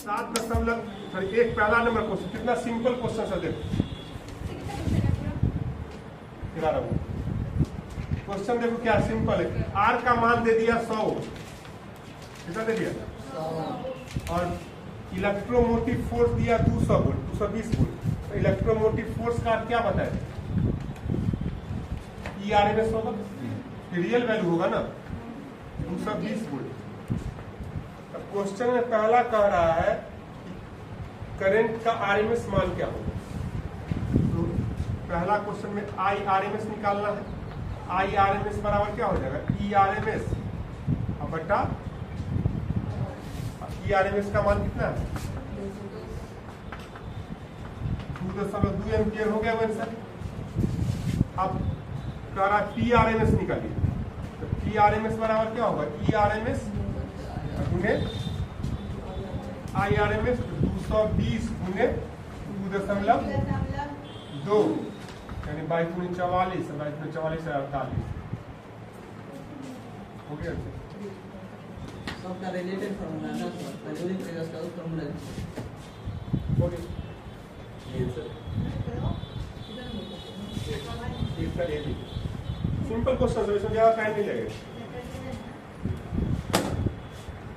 एक पहला number question, कितना सिंपल क्वेश्चन है देखो। 11 क्वेश्चन देखो क्या सिंपल है। आर का मान दे दिया 100, कितना दे दिया 100, और इलेक्ट्रोमोटिव फोर्स दिया 200 वोल्ट, 220 वोल्ट। तो इलेक्ट्रोमोटिव फोर्स का क्या बताए, ERMS होगा, रियल वैल्यू होगा ना, 220 वोल्ट। क्वेश्चन में पहला कह रहा है करंट का RMS मान क्या होगा। तो पहला क्वेश्चन में IRMS निकालना है। IRMS बराबर क्या हो जाएगा, ERMS बटा ERMS का मान कितना है 2.2 एम्पियर हो गया वन सर। अब कह रहा PRMS निकालिए, तो PRMS बराबर क्या होगा, ERMS गुने IRMS, 220 गुने 2.2 यानी 22×44, 22×44 हो गया। सबका रिलेटेड फार्मूला ना, पहले ही प्रयास करो फार्मूला हो गया ये सर। सिंपल क्वेश्चन है, इसमें ज्यादा टाइम नहीं लगेगा।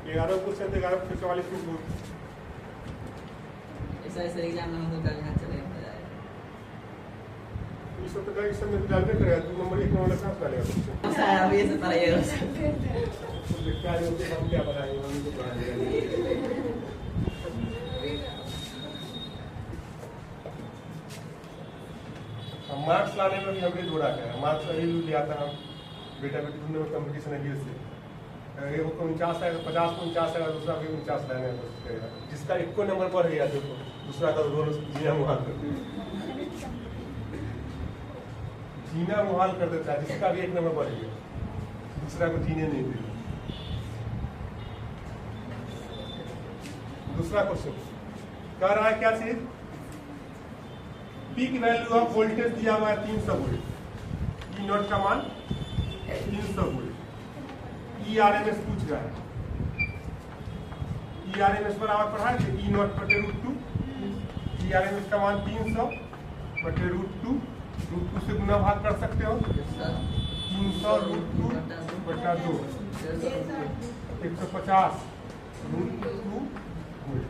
11 क्वेश्चन 11:44 मिनट। ऐसा एग्जाम में होगा यहाँ चलेगा इस सब का इस में डालने करेगा 2 नंबर 1 नंबर का डालेगा क्वेश्चन। ऐसा अभी ऐसे पढ़ाइएगा तो क्या है उसके हम क्या बताएंगे, हम तो पढ़ाएंगे। मार्क्स लाने में भी हमने जोड़ा है, मार्क्स अभी लिया था हम बेटा बेटी दोनों में कंपटीशन है से। एक को 49 आएगा, 50 को 49 आएगा, दूसरा भी 49 लाने का कोशिश करेगा। जिसका 1 नंबर पर गया देखो, दूसरा का रोल जीना मुहाल कर देता है। जिसका भी 1 नंबर पर गया, दूसरा को जीने नहीं देगा। दूसरा क्वेश्चन कह रहा है क्या चीज, पीक वैल्यू ऑफ वोल्टेज दिया हुआ है 300 वोल्ट, ई नॉट का मान 300 वोल्ट, ERMS पूछ रहा है। ERMS बराबर पढ़ा है ई नॉट बटे √2, ERMS का मान 300 बटे √2, √2 से गुना भाग कर सकते हो, 300 √2 बटा 2, 150 √2 वोल्ट।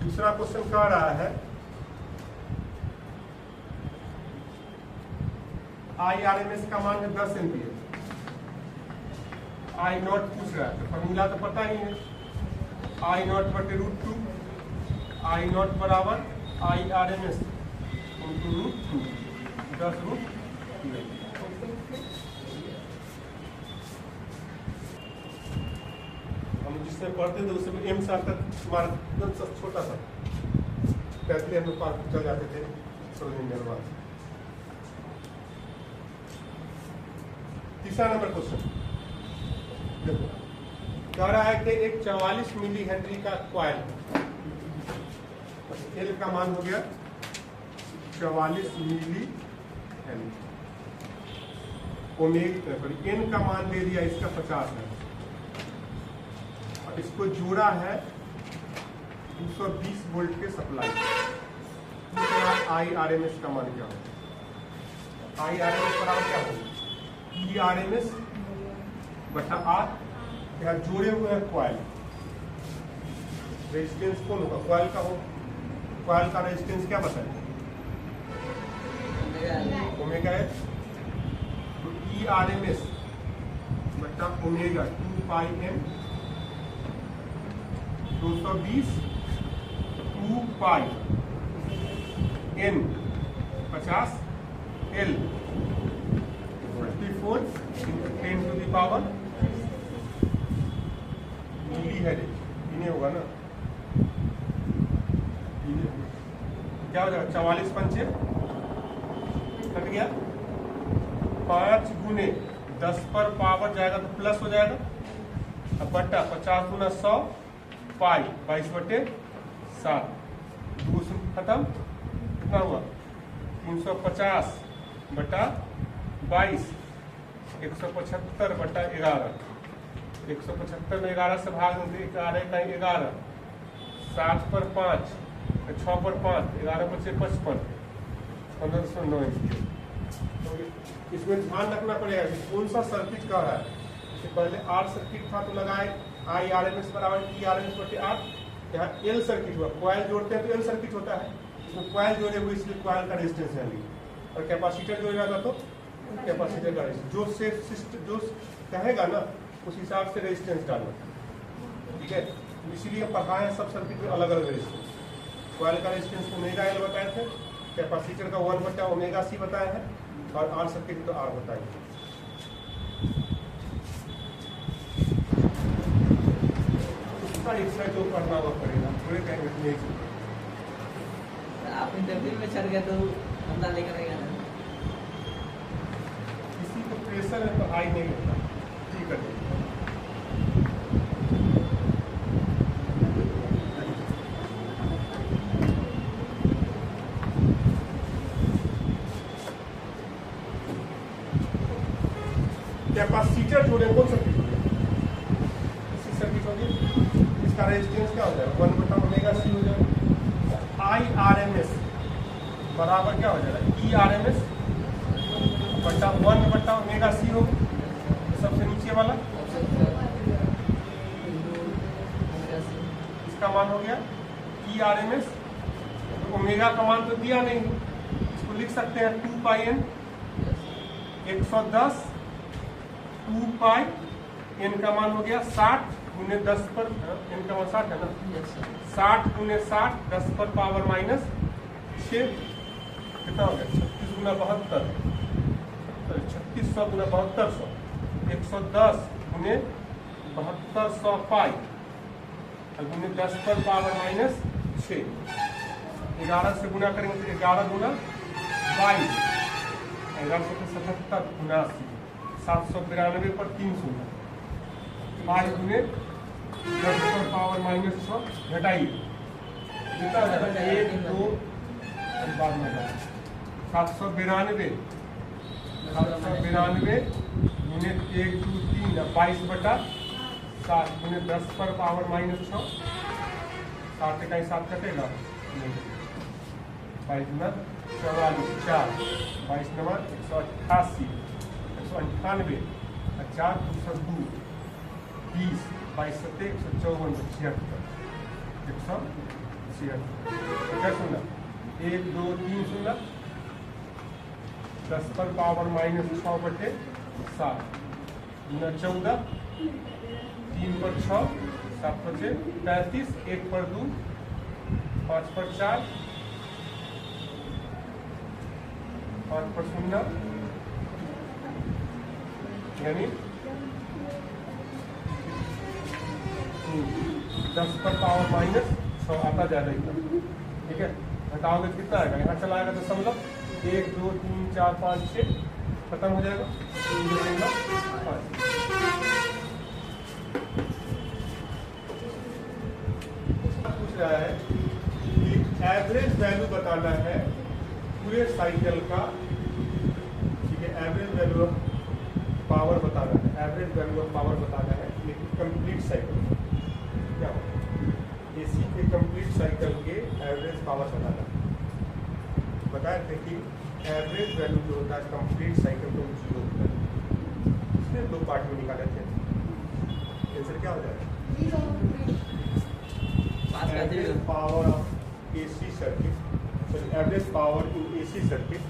दूसरा क्वेश्चन कह रहा है IRMS का मान है 10 एम्पियर, I नॉट पूछ रहा है। तो फॉर्मूला तो पता ही है, I नॉट बटे √2, I नॉट बराबर IRMS √2 10√2। हम जिसमें पढ़ते थे उसमें M से आता तुम्हारा छोटा सा पैतले हम लोग पास चल जाते थे समझने के बाद। तीसरा नंबर क्वेश्चन देखो, कह रहा है कि एक 44 मिली हेनरी का कॉइल, एल का मान हो गया 44 मिली हेनरी, एन का मान दे दिया इसका 50 है, और इसको जोड़ा है 220 वोल्ट के सप्लाई। IRMS का मान क्या होगा, IRMS बराबर क्या होगा, ERMS बटा R। यहाँ जोड़े हुए हैं कॉइल, रेजिस्टेंस कौन होगा, कॉइल का हो, कॉइल का रेजिस्टेंस क्या बताए, ओमेगा है। तो ERMS बटा omega 2πm, 220 2π n 50 L 54 10 to the power millihenry. इन्हें होगा ना, क्या हो जाएगा 44 पंचे कट गया, 5 गुने 10 पर पावर जाएगा तो प्लस हो जाएगा, अब बट्टा 50 गुना 100 पाई 22/7, 2 खत्म, कितना हुआ 350 बटा 22, 175 बटा 11, 175 में 11 से भाग देंगे, 11 7 पर 5, 6 पर 5, 11 बचे 55, 1509 एम्पियर। तो इसमें ध्यान रखना पड़ेगा कि कौन सा सर्किट का है। इससे पहले आर सर्किट था तो लगाए IRMS बराबर TRMS बटे R। यहाँ L सर्किट हुआ, कॉइल जोड़ते हैं तो L सर्किट होता है, इसमें कॉइल जोड़े हुए इसलिए कॉइल का रेजिस्टेंस है ली, और कैपेसिटर जोड़ेगा था तो कैपेसिटर का रेजिस्टेंस जो कहेगा ना उस हिसाब से रेजिस्टेंस डालना, ठीक है। इसीलिए पढ़ाए हैं सब सर्किट में अलग अलग रेजिस्टेंस। कॉइल का रेजिस्टेंस ω L बताए थे, कैपेसिटर का 1/ωc बताया है, और आर सर्किट का R बताया। उसका एक्सरसाइज जो करना हुआ पड़ेगा, पूरे कहेंगे नहीं चलता। आप इंटरव्यू में चढ़ गए तो बंदा लेकर आएगा ना। किसी को प्रेशर है तो हाई नहीं होता, ठीक है। कैपेसिटर जोड़े कौन सर्किट हो गया, इसी सर्किट होगी, इसका रेजिस्टेंस क्या हो जाएगा 1/ωc हो जाएगा। IRMS बराबर क्या हो जाएगा ERMS बटा 1/ωc हो, सबसे नीचे वाला इसका मान हो गया ERMS। ओमेगा का मान तो दिया नहीं, इसको लिख सकते हैं 2πn 110 2π n का मान हो गया 60 गुने 10 पर n का मान 60 है ना, 60 गुने 60 10 पर पावर माइनस 6, कितना हो गया 36 गुना 72, 3600 गुना 7200, 110 गुने 7200 पाई गुने 10 पर पावर माइनस 6, 11 से गुना करेंगे तो 11 गुना 22, 1177 गुना 80, 792 पर 300, 5 गुने 10 पर पावर माइनस 6 घटाइए, कितना हो जाएगा 1 2 बाद में 792 गुने 1 2 3 22/7 गुने 10 पर पावर माइनस 6, 7 इकाई 7 कटेगा, 22 गुना 44 4, 22 नंबर 188, 198, 4 202, 20, 22 7 154, 176, क्या सुना 1 2 3 सुना 10 पर पावर माइनस 6/7 गुना 14, 3 पर 6, 7 पर 6 35, 1 पर 2, 5 पर 4, 5 पर 0, यानी 10 पर पावर माइनस 6 आता जाएगा एकदम, ठीक है। घटाओगे तो कितना आएगा, यहाँ चला आएगा 1 2 3 4 5 6 खत्म हो जाएगा, 5। पूछ रहा है कि एवरेज वैल्यू बताना है पूरे साइकिल का, ठीक है। एवरेज वैल्यू ऑफ पावर बताना है, एवरेज वैल्यू ऑफ पावर बताना है, लेकिन कंप्लीट साइकिल क्या हो, AC के कंप्लीट साइकिल के एवरेज पावर बताना है। बताए थे कि एवरेज वैल्यू जो होता है कंप्लीट साइकिल को 0 होता है, इसलिए 2 पार्ट में निकाले थे। आंसर क्या हो जाएगा, average power of AC circuit, sorry average power in AC circuit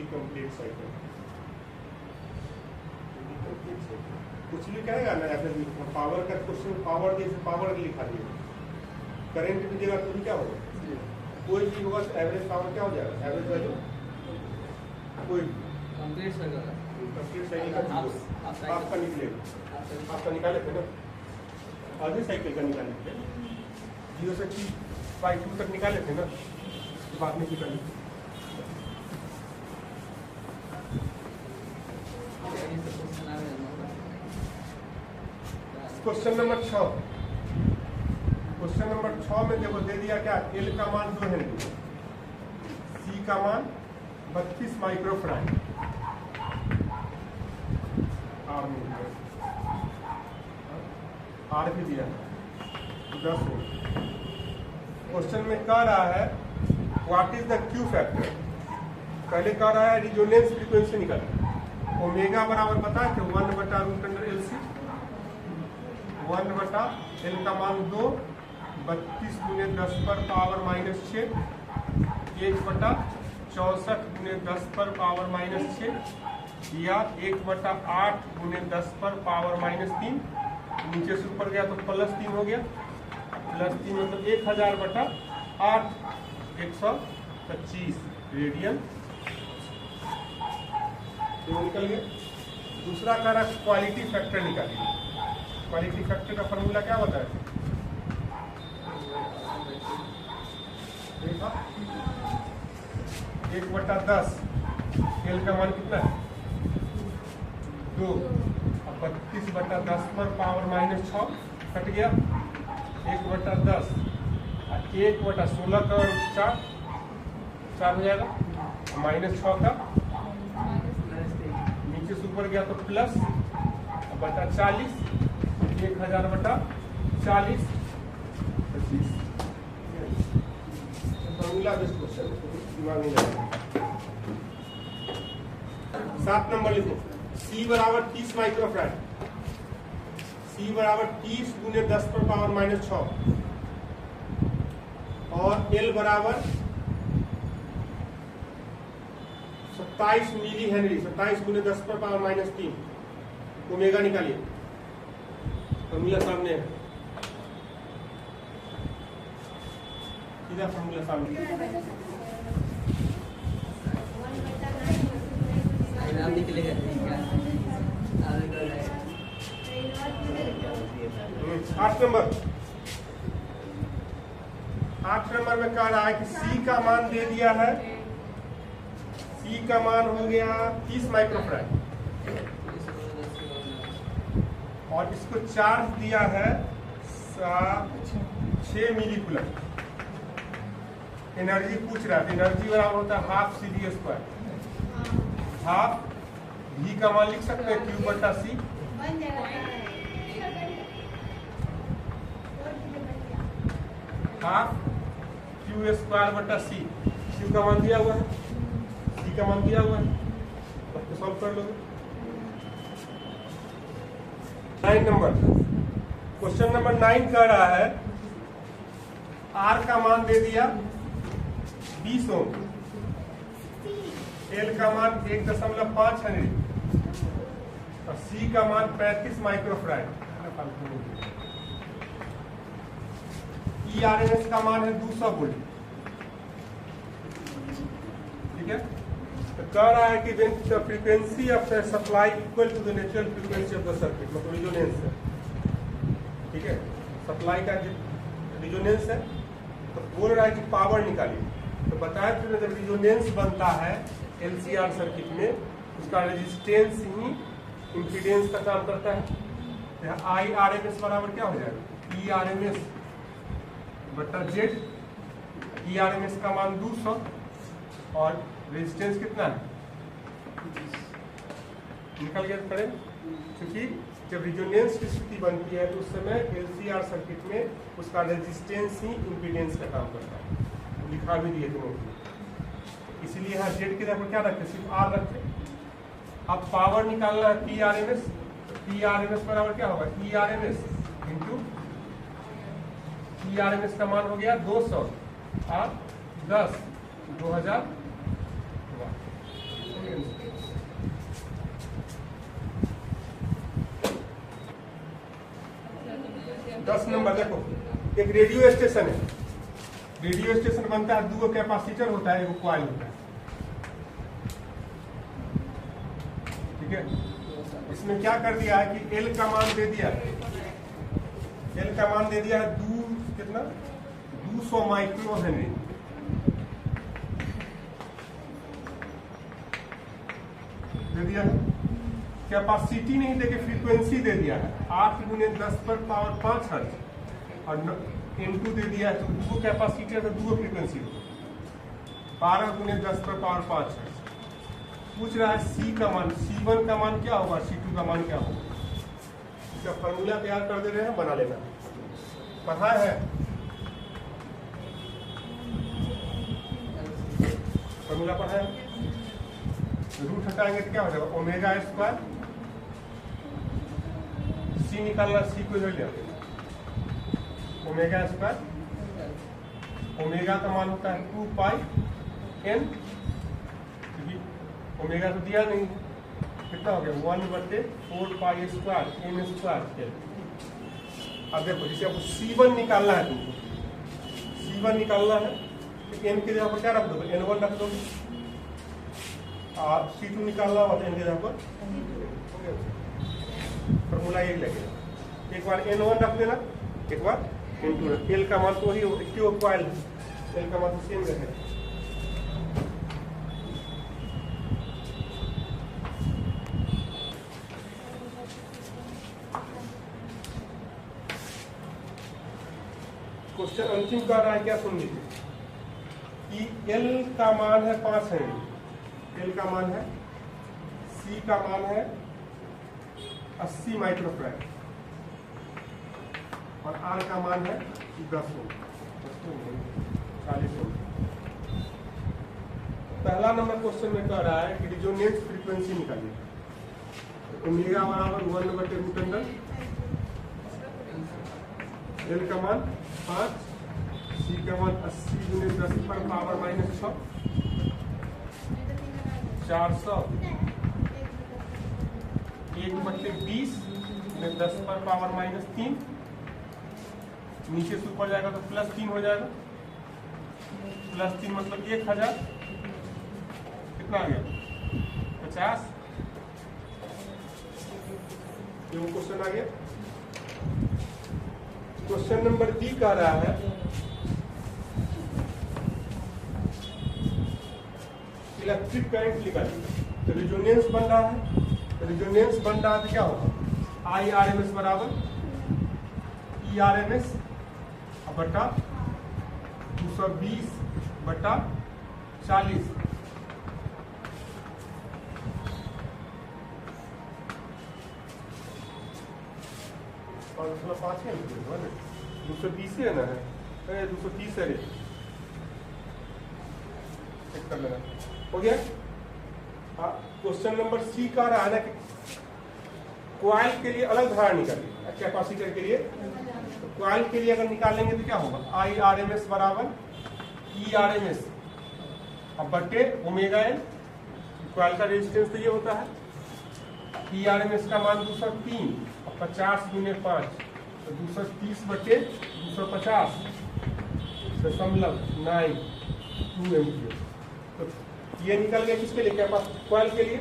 complete cycle, कुछ भी कहेगा ना एवरेज पावर का क्वेश्चन, पावर जैसे पावर लिखा दिया, करंट की जगह तो क्या होगा, कोई भी होगा तो एवरेज पावर क्या हो जाएगा, एवरेज वैल्यू कोई कंप्लीट साइकिल का आपका निकलेगा, आपका निकाले थे ना आधे साइकिल का निकाले थे, 0 से 2 तक निकाले थे ना, बाद में निकाले। Question number 6। क्वेश्चन नंबर 6 में देखो दे दिया क्या, एल का मान 2 हेनरी, सी का मान 32 माइक्रोफराड, आर भी दिया 10 वोल्ट। क्वेश्चन में कह रहा है what is the Q factor. पहले कह रहा है रिजोनेंस फ्रीक्वेंसी निकालना। ओमेगा बराबर बता के 1/√LC, 1/L का मान 2, 32 × 10 पर पावर -6, 1/64 × 10 पर पावर -6 या 1/8 × 10 पर पावर -3। नीचे से ऊपर गया तो +3 हो गया, +3 मतलब 1000/8, 125 रेडियन तो निकल गया। दूसरा कह रहा है क्वालिटी फैक्टर निकालिए। क्वालिटी फैक्टर का फॉर्मूला क्या होता है? देखा 1/10, एल का मान कितना है 2, और 32/10 पर पावर -6 कट गया, 1/10 और 1/16 का 4 हो जाएगा, -6 का नीचे से ऊपर गया तो प्लस बटा 40, 1000/40, 25। फॉर्मूला बेस्ड क्वेश्चन दिमाग नहीं लगाना। 7 नंबर लिखो, C बराबर 30 माइक्रोफराड, C बराबर 30 × 10 पर पावर -6 और L बराबर 27 मिली हेनरी, 27 × 10 पर पावर -3। ओमेगा निकालिए, फॉर्मूला सामने है, सीधा फॉर्मूला सामने। आप निकलेगा क्या? 8 नंबर, 8 नंबर में कह रहा है कि C का मान दे दिया है, C का मान हो गया 30 माइक्रोफराड और इसको चार्ज दिया है 6 मिली कूलम। एनर्जी पूछ रहा है, एनर्जी बराबर होता है ½ CV², हाफ V का मान लिख सकते हैं Q/C, हाफ Q²/C। Q का मान दिया हुआ है, C का मान दिया हुआ है, तो सॉल्व कर लोगे। 9 नंबर, क्वेश्चन नंबर 9 कह रहा है R का मान दे दिया 20 ओम, L का मान 1.5 हेनरी और C का मान 35 माइक्रोफराड। ERMS का मान है 200 वोल्ट। ठीक है, तो कह रहा है कि when the frequency of the supply equal to the natural frequency of the circuit, मतलब रिजोनेंस है। ठीक है, सप्लाई का रिजोनेंस है, तो बोल रहा है कि पावर निकालिए। तो बताया तुमने जब रिजोनेंस बनता है LCR सर्किट में, उसका रेजिस्टेंस ही इम्पीडेंस का काम करता है। IRMS बराबर क्या हो जाएगा, ERMS बटा Z। ERMS का मान 200 और रेजिस्टेंस कितना है, निकल गया करें। क्योंकि जब रिजोनेंस की स्थिति बनती है तो उस समय LCR सर्किट में उसका रेजिस्टेंस ही इम्पीडेंस का काम करता है। लिखा भी दिए थे, इसीलिए यहाँ Z की जगह क्या रखे, सिर्फ R रखे। अब पावर निकालना है PRMS, PRMS बराबर क्या होगा, ERMS इंटू ERMS का मान हो गया 200 और 10, 2000। 10 नंबर देखो, एक रेडियो स्टेशन है। रेडियो स्टेशन बनता है, 2 कैपेसिटर होता है, 1 कॉइल होता है। ठीक है, इसमें क्या कर दिया है कि L का मान दे दिया है, L का मान दे दिया है कितना 200 माइक्रो हेनरी। दे दिया है, कैपेसिटी नहीं देके फ्रीक्वेंसी दे दिया है 8 गुने 10 पर पावर 5 हर्ट्ज और इनटू दे दिया है, तो दो कैपेसिटी है तो दो फ्रीक्वेंसी होगी 12 गुने 10 पर पावर 5 हर्ट्ज। पूछ रहा है सी का मान, C1 का मान क्या होगा, C2 का मान क्या होगा। इसका फॉर्मूला तैयार कर दे रहे हैं, बना लेना। पढ़ा है फॉर्मूला, पढ़ा है। रूट हटाएंगे तो क्या हो जाएगा, ओमेगा स्क्वायर। सी निकालना, सी को इधर ले आओ, ओमेगा स्क्वायर। ओमेगा का मान होता है 2 पाई n, ओमेगा तो दिया नहीं, कितना हो गया 1/4 पाई स्क्वायर n स्क्वायर। अब देखो जैसे आपको C1 निकालना है, तुमको C1 निकालना है तो n के जगह पर क्या रख दोगे, N1 रख दोगे। और C2 निकालना होगा तो n के जगह पर फॉर्मूला यही लगेगा। एक बार N1 रख देना, एक बार N2 रख। L का मान तो वही क्यों कॉइल, L का मान तो सेम रहेगा। क्वेश्चन अंतिम कर रहा है, क्या सुन लीजिए कि L का मान है 5 हेनरी, L का मान है, C का मान है 80 माइक्रोफैराड और R का मान है 10 ओम, 40 ओम। पहला नंबर क्वेश्चन में कह रहा है कि रिजोनेंस फ्रीक्वेंसी निकालिए। ओमेगा बराबर 1/√अंडर L का मान 5, C का मान 80 गुने 10 पर पावर -6, 400 1/20 गुने 10 पर पावर -3, नीचे से ऊपर जाएगा तो +3 हो जाएगा, +3 मतलब 1000, कितना आ गया 50। ये वो क्वेश्चन आ गया। क्वेश्चन नंबर बी कह रहा है इलेक्ट्रिक करंट निकालिए। तो रिजोनेंस बन रहा है, तो रिजोनेंस बन रहा है तो क्या होगा, IRMS बराबर ERMS बटा 220/40। और 5 है 220 है ना, है 230 है, चेक कर लेना। हो गया। क्वेश्चन नंबर सी का रहा है ना कि कॉइल के लिए अलग धारा निकालिए, कैपेसिटर के लिए। तो कॉइल के लिए अगर निकालेंगे तो क्या होगा, IRMS बराबर ERMS अब बटे ओमेगा n। कॉइल का रेजिस्टेंस तो ये होता है, ERMS का मान 203 और 50 गुने 5 तो 230/250.92 एम्पीयर। तो ये निकल गया किसके लिए, क्या पास कॉइल के लिए।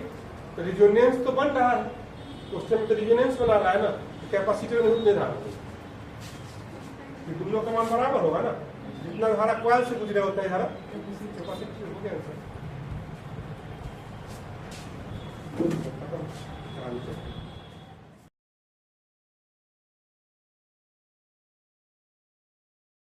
तो रिजोनेंस तो बन रहा है, क्वेश्चन में तो रिजोनेंस बना रहा है ना, तो कैपेसिटर में उतने धारा, दोनों का मान बराबर होगा ना, जितना धारा कॉइल से गुजरा होता है धारा कैपेसिटर हो गया।